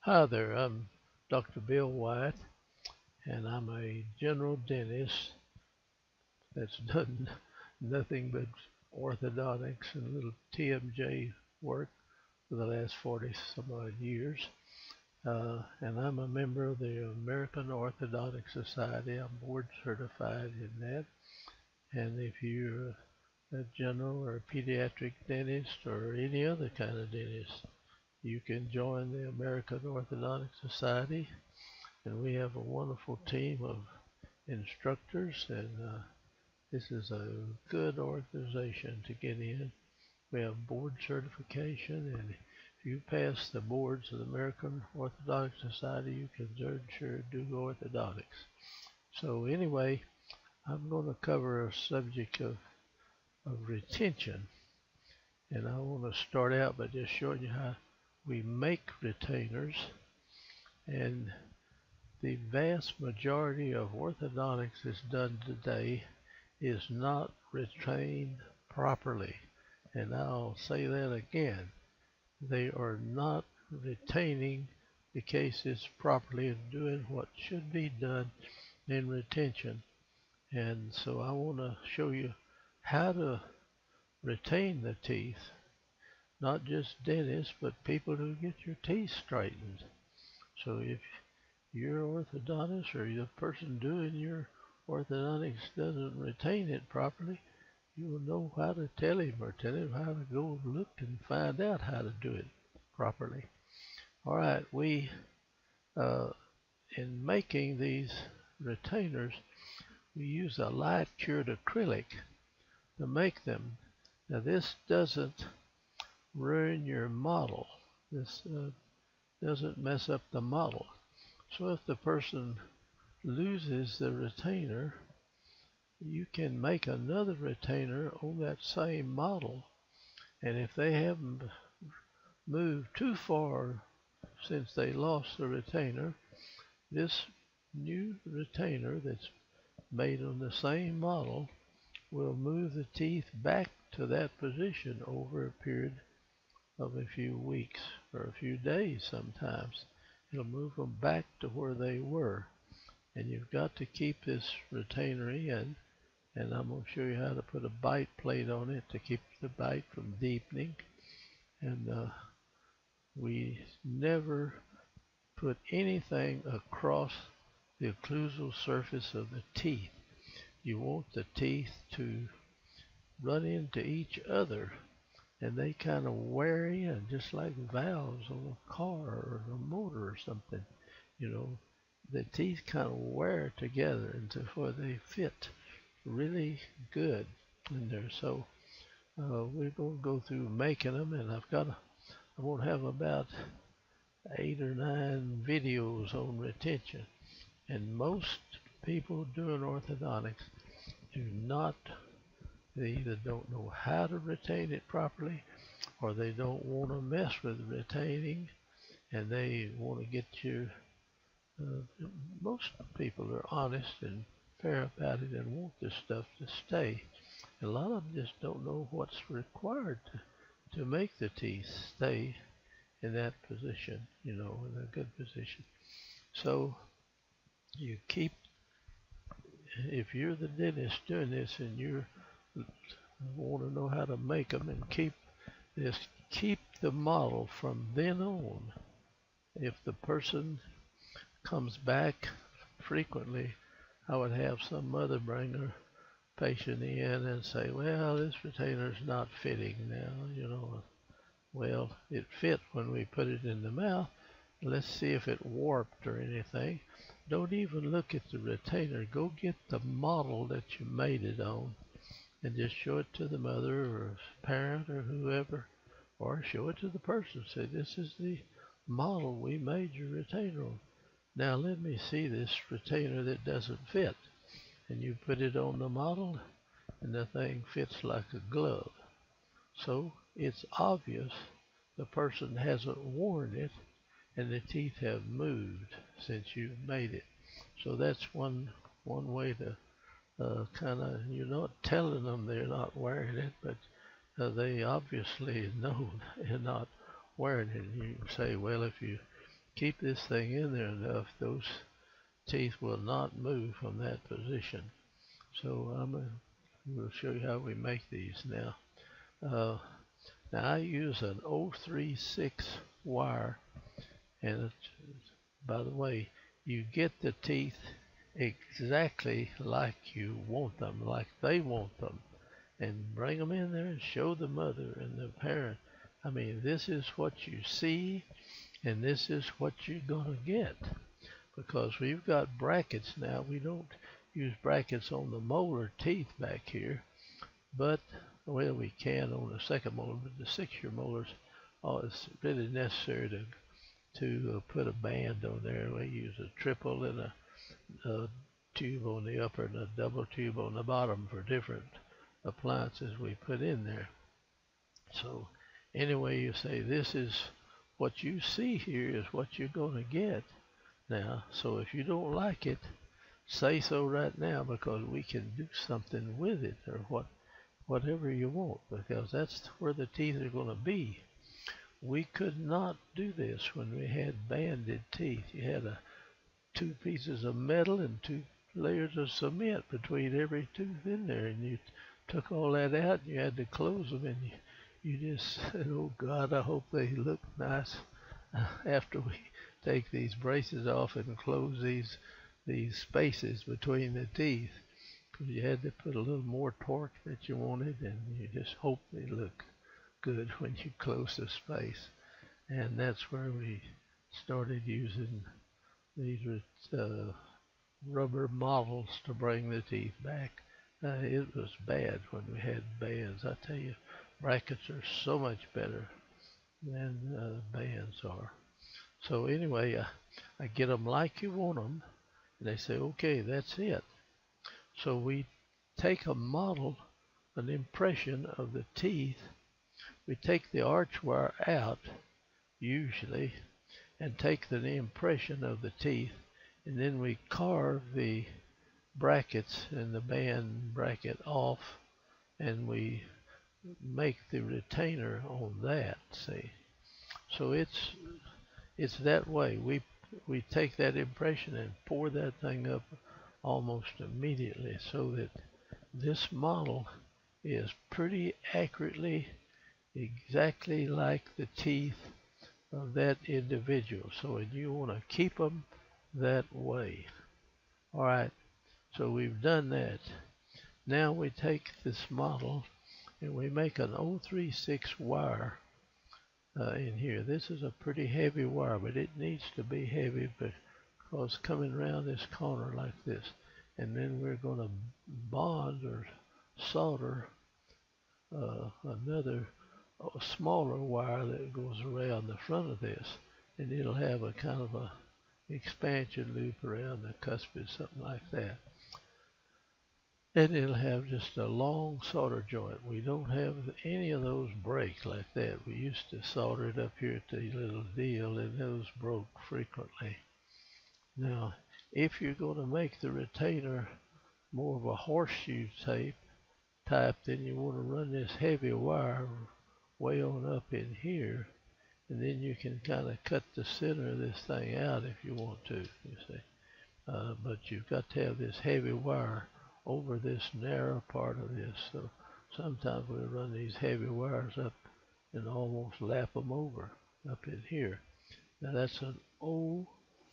Hi there, I'm Dr. Bill White, and I'm a general dentist that's done nothing but orthodontics and little TMJ work for the last 40 some odd years. And I'm a member of the American Orthodontic Society. I'm board certified in that. And if you're a general or a pediatric dentist or any other kind of dentist, you can join the American Orthodontic Society. And we have a wonderful team of instructors, and this is a good organization to get in. We have board certification, and if you pass the boards of the American Orthodontic Society, you can sure do orthodontics. So anyway, I'm going to cover a subject of retention, and I want to start out by just showing you how we make retainers. And the vast majority of orthodontics that's done today is not retained properly. And I'll say that again. They are not retaining the cases properly and doing what should be done in retention. And so I want to show you how to retain the teeth, not just dentists, but people who get your teeth straightened. So if your orthodontist or the person doing your orthodontics doesn't retain it properly, you will know how to tell him or tell him how to go look and find out how to do it properly. All right, we in making these retainers, we use a light cured acrylic to make them. Now this doesn't ruin your model. This doesn't mess up the model. So if the person loses the retainer, you can make another retainer on that same model. And if they haven't moved too far since they lost the retainer, this new retainer that's made on the same model will move the teeth back to that position over a period of a few weeks or a few days sometimes. It'll move them back to where they were. And you've got to keep this retainer in, and I'm going to show you how to put a bite plate on it to keep the bite from deepening. And we never put anything across the occlusal surface of the teeth. You want the teeth to run into each other, and they kind of wear in just like valves on a car or a motor or something. You know, the teeth kind of wear together until where they fit really good in there. So we're going to go through making them, and I won't have about 8 or 9 videos on retention. And most people doing orthodontics they either don't know how to retain it properly, or they don't want to mess with retaining, and they want to get you. Most people are honest and fair about it and want this stuff to stay. A lot of them just don't know what's required to make the teeth stay in that position, in a good position. So you keep, if you're the dentist doing this and you want to know how to make them and keep the model from then on. If the person comes back frequently, I would have some mother bring her patient in and say, well, this retainer's not fitting now, Well, it fit when we put it in the mouth. Let's see if it warped or anything. Don't even look at the retainer. Go get the model that you made it on and just show it to the mother or parent or whoever, or show it to the person. Say, this is the model we made your retainer on. Now let me see this retainer that doesn't fit. And you put it on the model, and the thing fits like a glove. So it's obvious the person hasn't worn it, and the teeth have moved since you made it. So that's one way to you're not telling them they're not wearing it, but they obviously know they're not wearing it. You say, well, if you keep this thing in there enough, those teeth will not move from that position. So we'll show you how we make these now. Now I use an 036 wire, and by the way, you get the teeth exactly like you want them, like they want them, and bring them in there and show the mother and the parent. I mean, this is what you see, and this is what you're gonna get, because we've got brackets now. We don't use brackets on the molar teeth back here, but well, we can on the second molar, but the 6-year molars, it's really necessary to put a band on there. We use a triple and a tube on the upper and a double tube on the bottom for different appliances we put in there. So anyway, you say this is what you see here is what you're going to get now. So if you don't like it, say so right now, because we can do something with it, or whatever you want, because that's where the teeth are going to be. We could not do this when we had banded teeth. You had 2 pieces of metal and 2 layers of cement between every tooth in there, and you took all that out and you had to close them, and you just said, oh God, I hope they look nice after we take these braces off and close these spaces between the teeth, because you had to put a little more torque that you wanted, and you just hope they look good when you close the space. And that's where we started using these rubber models to bring the teeth back. It was bad when we had bands. I tell you, brackets are so much better than bands are. So anyway, I get them like you want them, and they say, okay, that's it. So we take a model, an impression of the teeth. We take the arch wire out, usually, and take the impression of the teeth, and then we carve the brackets and the band bracket off, and we make the retainer on that, see. So it's that way. We take that impression and pour that thing up almost immediately, so that this model is pretty accurately exactly like the teeth of that individual. So you want to keep them that way. All right, so we've done that. Now we take this model and we make an 036 wire in here. This is a pretty heavy wire, but it needs to be heavy because coming around this corner like this, and then we're going to bond or solder another smaller wire that goes around the front of this, and it'll have a kind of a expansion loop around the cuspid, something like that. And it'll have just a long solder joint. We don't have any of those break like that. We used to solder it up here at the little deal, and those broke frequently. Now, if you're going to make the retainer more of a horseshoe type, then you want to run this heavy wire way on up in here, and then you can kind of cut the center of this thing out if you want to, you see. But you've got to have this heavy wire over this narrow part of this. So sometimes we run these heavy wires up and almost lap them over up in here. Now that's an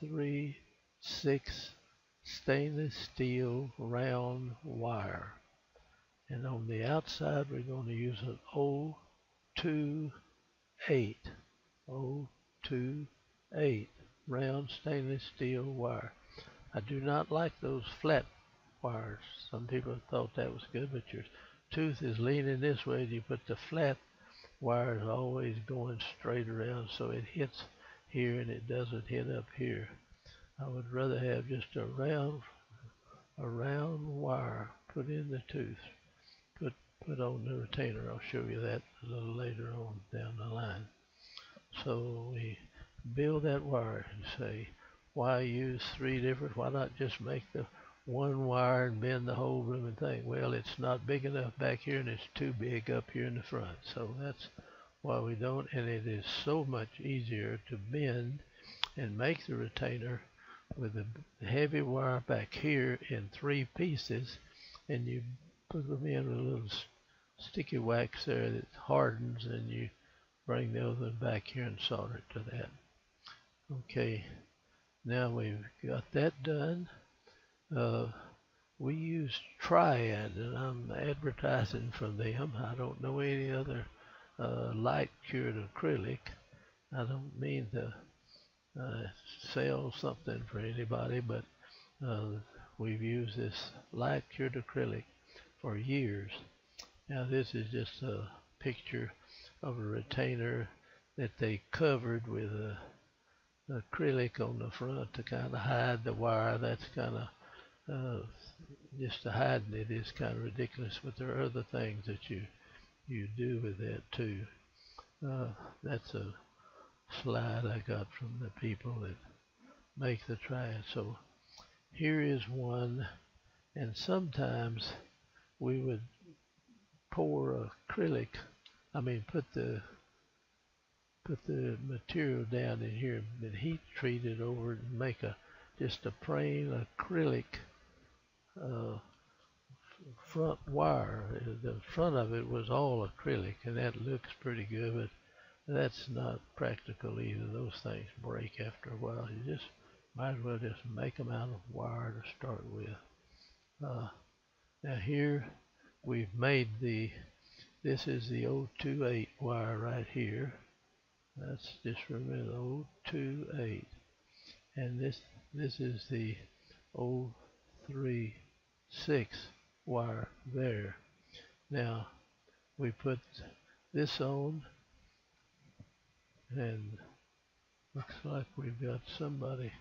036 stainless steel round wire. And on the outside we're going to use an 028 round stainless steel wire. I do not like those flat wires. Some people thought that was good, but your tooth is leaning this way and you put the flat wire is always going straight around, so it hits here and it doesn't hit up here. I would rather have just a round wire put in the tooth, put on the retainer. I'll show you that a little later on down the line. So we build that wire and say, why use 3 different? Why not just make the one wire and bend the whole blooming thing? Well, it's not big enough back here, and it's too big up here in the front. So that's why we don't, and it is so much easier to bend and make the retainer with the heavy wire back here in 3 pieces, and you put them in with a little sticky wax there that hardens, and you bring the other one back here and solder it to that. Okay, now we've got that done. We use Triad, and I'm advertising from them. I don't know any other light cured acrylic. I don't mean to sell something for anybody, but we've used this light cured acrylic for years. Now this is just a picture of a retainer that they covered with acrylic on the front to kind of hide the wire. That's kind of just to hide it is kind of ridiculous, but there are other things that you do with that too. That's a slide I got from the people that make the Triad. So here is one, and sometimes we would pour acrylic, put the material down in here and heat treat it over it and make just a plain acrylic front wire. The front of it was all acrylic, and that looks pretty good, but that's not practical either. Those things break after a while. You just might as well just make them out of wire to start with. Now here we've made this is the 028 wire right here. That's just remember the 028, and this is the 036 wire there. Now we put this on, and looks like we've got somebody